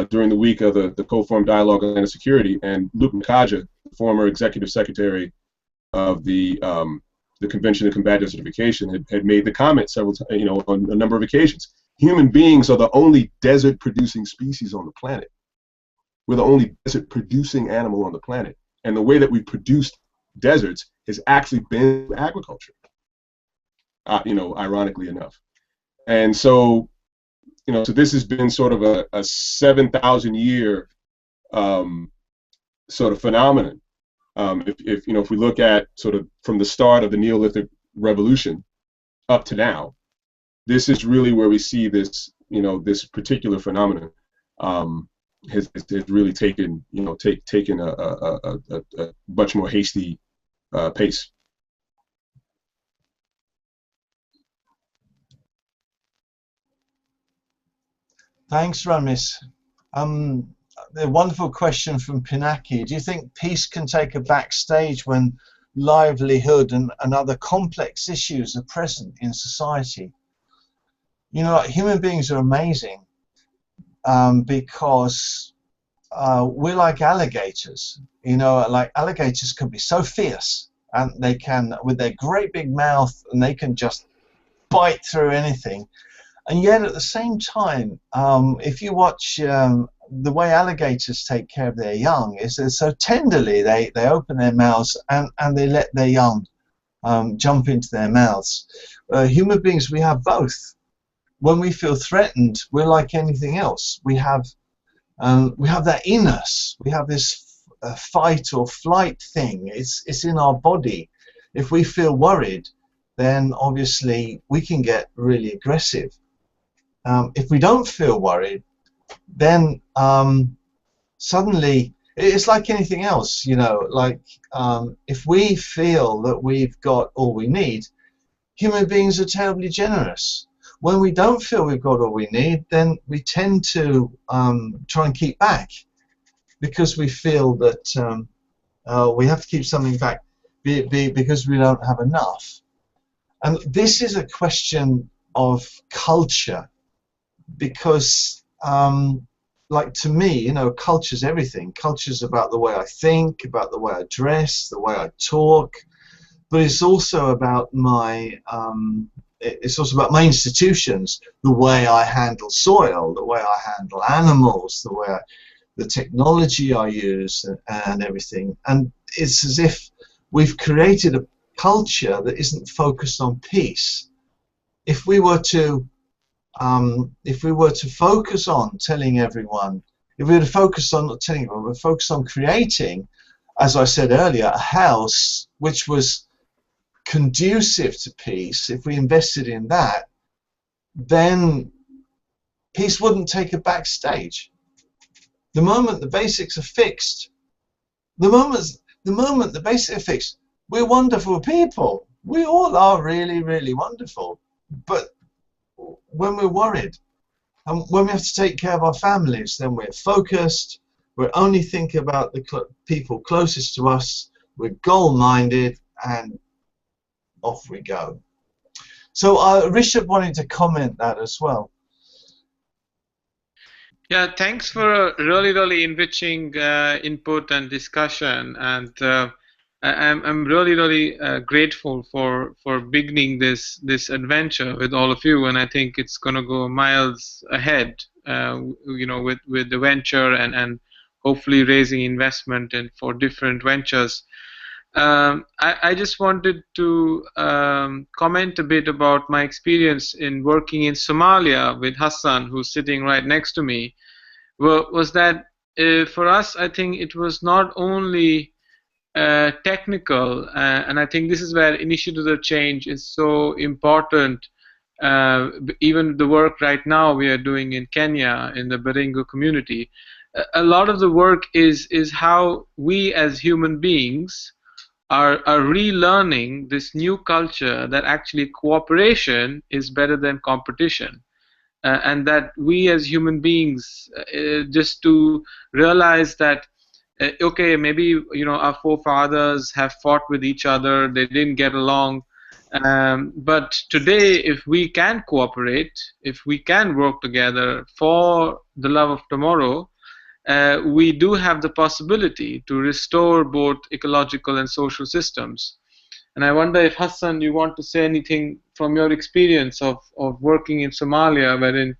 during the week of the Co-Forum Dialogue on Land and Security, and Luke Makaja, former executive secretary of the Convention to Combat Desertification, had made the comment several times, you know, on a number of occasions. Human beings are the only desert-producing species on the planet. We're the only desert-producing animal on the planet, and the way that we produced deserts has actually been agriculture. You know, ironically enough, and so, you know, so this has been sort of a 7,000-year sort of phenomenon. If you know, if we look at sort of from the start of the Neolithic Revolution up to now, this is really where we see this, you know, this particular phenomenon has really taken, you know, taken a much more hasty pace. Thanks, Rhamis. A wonderful question from Pinaki. Do you think peace can take a backstage when livelihood and other complex issues are present in society? You know, human beings are amazing because we're like alligators. You know, like alligators can be so fierce, and they can, with their great big mouth, and they can just bite through anything. And yet, at the same time, if you watch the way alligators take care of their young, is that so tenderly they open their mouths and they let their young jump into their mouths. Human beings, we have both. When we feel threatened, we're like anything else. We have that in us. We have this fight or flight thing. It's in our body. If we feel worried, then obviously we can get really aggressive. If we don't feel worried, then suddenly it's like anything else, you know, like if we feel that we've got all we need, human beings are terribly generous. When we don't feel we've got all we need, then we tend to try and keep back because we feel that we have to keep something back because we don't have enough. And this is a question of culture. Because, like, to me, you know, culture's everything. Culture's about the way I think, about the way I dress, the way I talk, but it's also about my institutions, the way I handle soil, the way I handle animals, the technology I use, and everything. And it's as if we've created a culture that isn't focused on peace. If we were to focus on telling everyone, if we were to focus on not telling everyone, but focus on creating, as I said earlier, a house which was conducive to peace, if we invested in that, then peace wouldn't take a backstage. The moment the basics are fixed, the moment the basics are fixed, we're wonderful people. We all are really, really wonderful. But when we're worried and when we have to take care of our families, then we're focused, we're only thinking about the people closest to us, we're goal-minded, and off we go. So Rishabh wanted to comment that as well. Yeah, thanks for a really enriching input and discussion, and I'm really grateful for beginning this adventure with all of you, and I think it's going to go miles ahead, you know, with the venture and hopefully raising investment and for different ventures. I just wanted to comment a bit about my experience in working in Somalia with Hassan, who's sitting right next to me. Was that for us, I think it was not only technical, and I think this is where initiatives of change is so important. Even the work right now we are doing in Kenya in the Baringo community, a lot of the work is how we as human beings are relearning this new culture that actually cooperation is better than competition. And that we as human beings just to realize that okay, maybe our forefathers have fought with each other, they didn't get along, but today if we can cooperate, if we can work together for the love of tomorrow, we do have the possibility to restore both ecological and social systems. And I wonder if, Hassan, you want to say anything from your experience of working in Somalia, wherein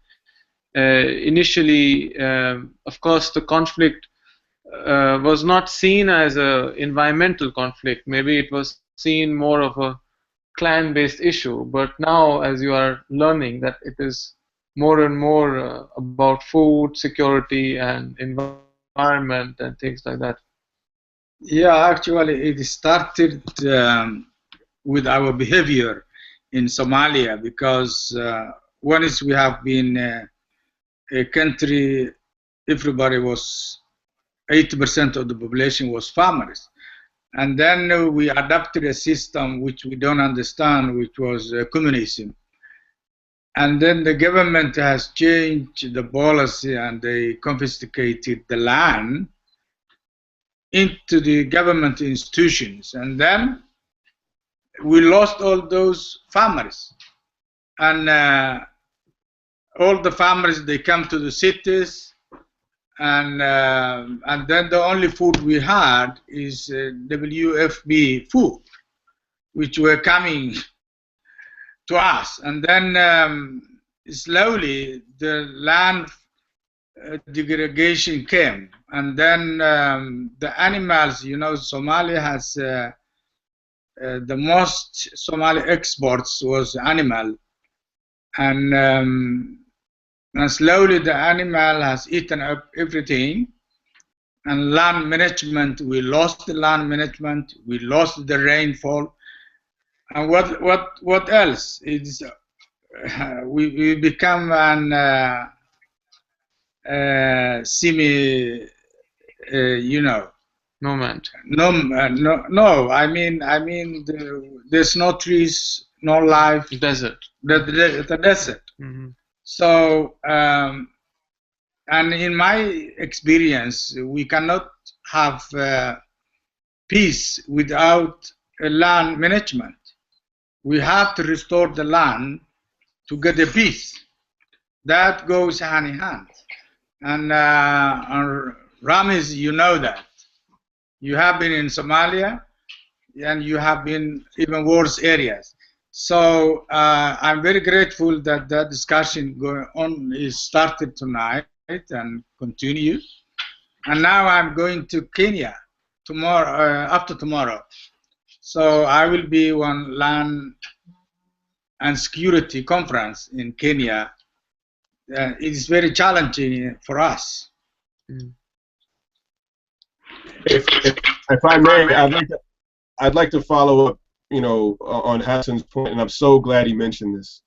initially, of course, the conflict was not seen as an environmental conflict. Maybe it was seen more of a clan-based issue. But now, as you are learning, that it is more and more about food security and environment and things like that. Yeah, actually, it started with our behavior in Somalia, because once we have been a country, everybody was 80% of the population was farmers, and then we adopted a system which we don't understand, which was communism. And then the government has changed the policy and they confiscated the land into the government institutions. And then we lost all those farmers. And all the farmers, they come to the cities, and then the only food we had is WFB food, which were coming to us. And then slowly the land degradation came, and then the animals, Somalia has the most Somali exports was animal, and slowly the animal has eaten up everything. And land management, we lost the land management, we lost the rainfall. And what else? It's we become an semi, nomad. No. I mean, there's no trees, no life. Desert. The desert. Mm-hmm. So, and in my experience, we cannot have peace without land management. We have to restore the land to get the peace. That goes hand in hand. And Rhamis, you know that. You have been in Somalia, and you have been even worse areas. So I'm very grateful that that discussion going on is started tonight and continues. And now I'm going to Kenya tomorrow, after tomorrow. So I will be on land and security conference in Kenya. It is very challenging for us. If I may, I'd like to follow up, on Hassan's point, and I'm so glad he mentioned this.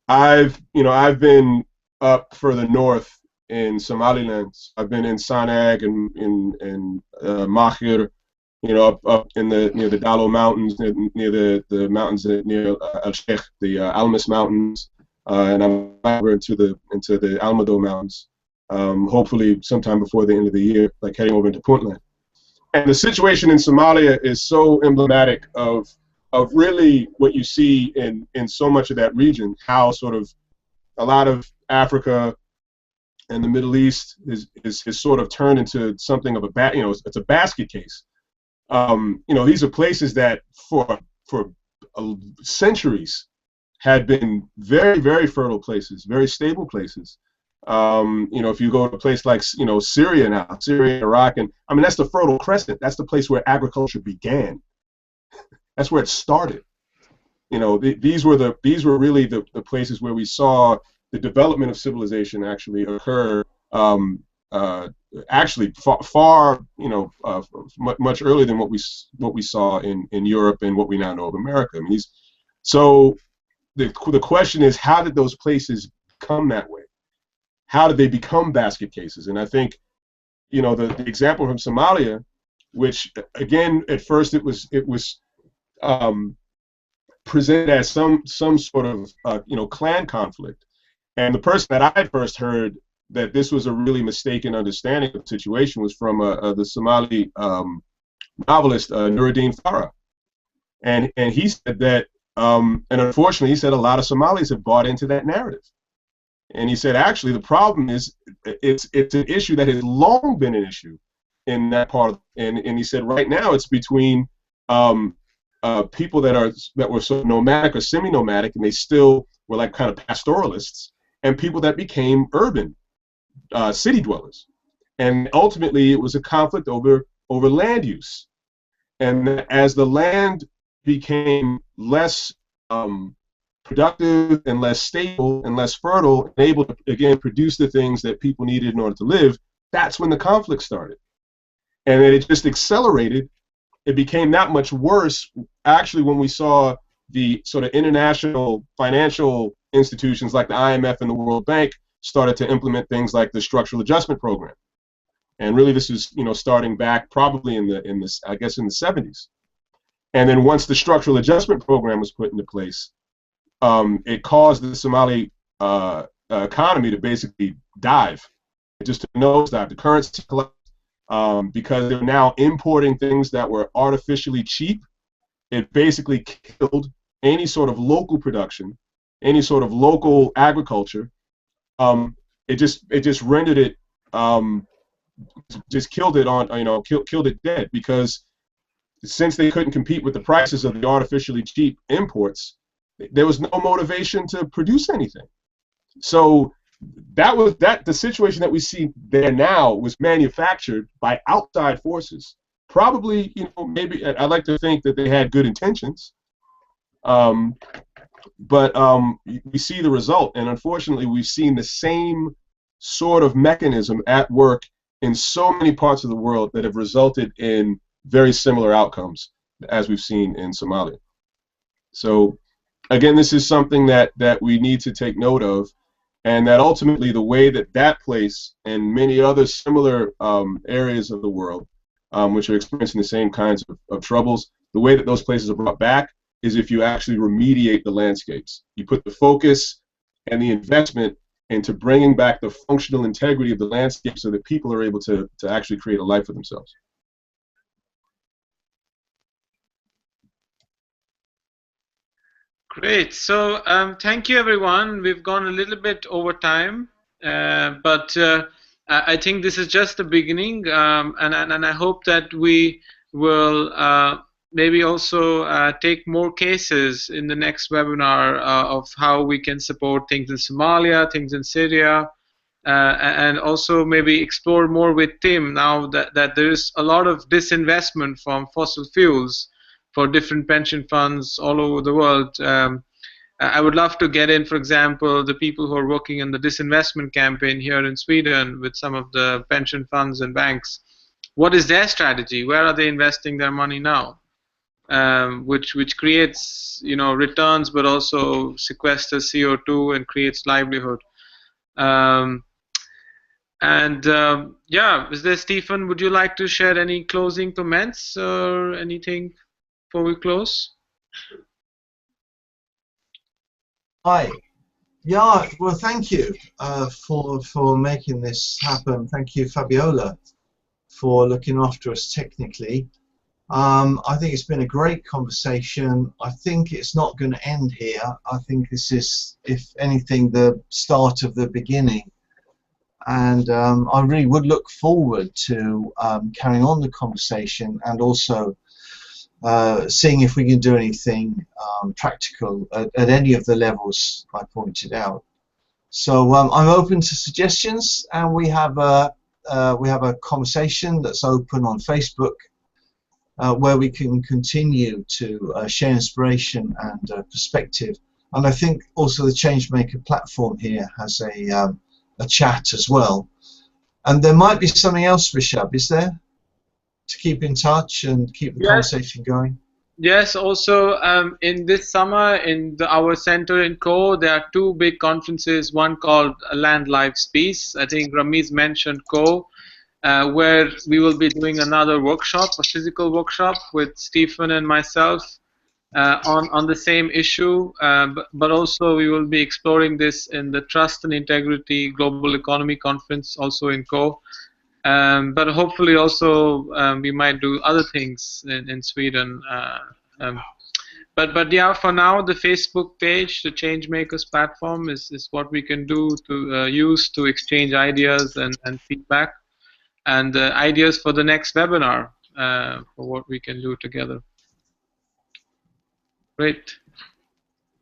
I've been up further north in Somaliland. I've been in Sanag and in Mahir, up in near the Dalo Mountains, near the mountains near Al Sheikh, the Almas Mountains, and I'm over into the Almado Mountains. Hopefully sometime before the end of the year, like heading over into Puntland. And the situation in Somalia is so emblematic of really what you see in so much of that region, how sort of a lot of Africa and the Middle East is sort of turned into something of it's a basket case. These are places that for centuries had been very, very fertile places, very stable places. You know, if you go to a place like, you know, Syria now, Syria, Iraq, and I mean, that's the Fertile Crescent. That's the place where agriculture began. That's where it started. You know, these were really the places where we saw the development of civilization actually occur. Actually, far you know, much earlier than what we saw in Europe and what we now know of America. I mean, so the question is, how did those places become that way? How did they become basket cases? And I think, you know, the example from Somalia, which again at first it was presented as some sort of you know, clan conflict, and the person that I first heard that this was a really mistaken understanding of the situation was from the Somali novelist Nuruddin Farah, and he said that and unfortunately he said a lot of Somalis have bought into that narrative. And he said, actually, the problem is it's an issue that has long been an issue in that part and he said right now it's between people that were sort of nomadic or semi-nomadic, and they still were like kind of pastoralists, and people that became urban city dwellers. And ultimately it was a conflict over land use. And as the land became less productive and less stable and less fertile and able to again produce the things that people needed in order to live, that's when the conflict started. And then it just accelerated. It became that much worse actually when we saw the sort of international financial institutions like the IMF and the World Bank started to implement things like the structural adjustment program. And really this is, you know, starting back probably in the 70s. And then once the structural adjustment program was put into place, it caused the Somali economy to basically dive, just to nosedive. The currency collapsed because they're now importing things that were artificially cheap. It basically killed any sort of local production, any sort of local agriculture. It just rendered it, just killed it on, you know, killed it dead, because since they couldn't compete with the prices of the artificially cheap imports, there was no motivation to produce anything. So the situation that we see there now was manufactured by outside forces. Probably, you know, maybe I'd like to think that they had good intentions, but we see the result, and unfortunately we've seen the same sort of mechanism at work in so many parts of the world that have resulted in very similar outcomes as we've seen in Somalia. So again, this is something that we need to take note of, and that ultimately the way that place and many other similar areas of the world which are experiencing the same kinds of troubles, the way that those places are brought back is if you actually remediate the landscapes. You put the focus and the investment into bringing back the functional integrity of the landscape so that people are able to actually create a life for themselves. Great. So thank you, everyone. We've gone a little bit over time, but I think this is just the beginning, and I hope that we will maybe also take more cases in the next webinar of how we can support things in Somalia, things in Syria, and also maybe explore more with Tim now that there is a lot of disinvestment from fossil fuels for different pension funds all over the world. I would love to get in, for example, the people who are working in the disinvestment campaign here in Sweden with some of the pension funds and banks. What is their strategy? Where are they investing their money now? Which creates, you know, returns, but also sequesters CO2 and creates livelihood. Yeah, is there, Stephen, would you like to share any closing comments or anything before we close? Hi. Yeah, well, thank you for making this happen. Thank you, Fabiola, for looking after us technically. I think it's been a great conversation. I think it's not going to end here. I think this is, if anything, the start of the beginning. And I really would look forward to carrying on the conversation and also seeing if we can do anything practical at any of the levels I pointed out. So I'm open to suggestions, and we have a conversation that's open on Facebook where we can continue to share inspiration and perspective. And I think also the Changemaker platform here has a chat as well. And there might be something else, Rishabh, is there? To keep in touch and keep the conversation going? Yes, also in this summer in our center in Co, there are two big conferences, one called Land, Lives, Peace. I think Rhamis mentioned Co, where we will be doing another workshop, a physical workshop with Stephen and myself on the same issue, but also we will be exploring this in the Trust and Integrity Global Economy Conference, also in Co. But hopefully also we might do other things in Sweden. But yeah, for now the Facebook page, the Changemakers platform, is what we can do to use to exchange ideas and feedback, and ideas for the next webinar for what we can do together. Great.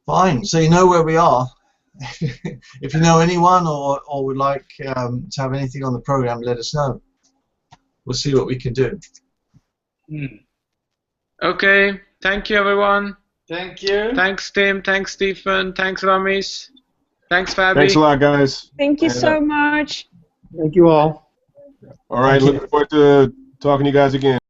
Fine. So you know where we are. If you know anyone or would like to have anything on the program, let us know. We'll see what we can do. Okay. Thank you, everyone. Thank you. Thanks, Tim. Thanks, Stephen. Thanks, Rhamis. Thanks, Fabi. Thanks a lot, guys. Thank you so much. Thank you all. All right, looking forward to talking to you guys again.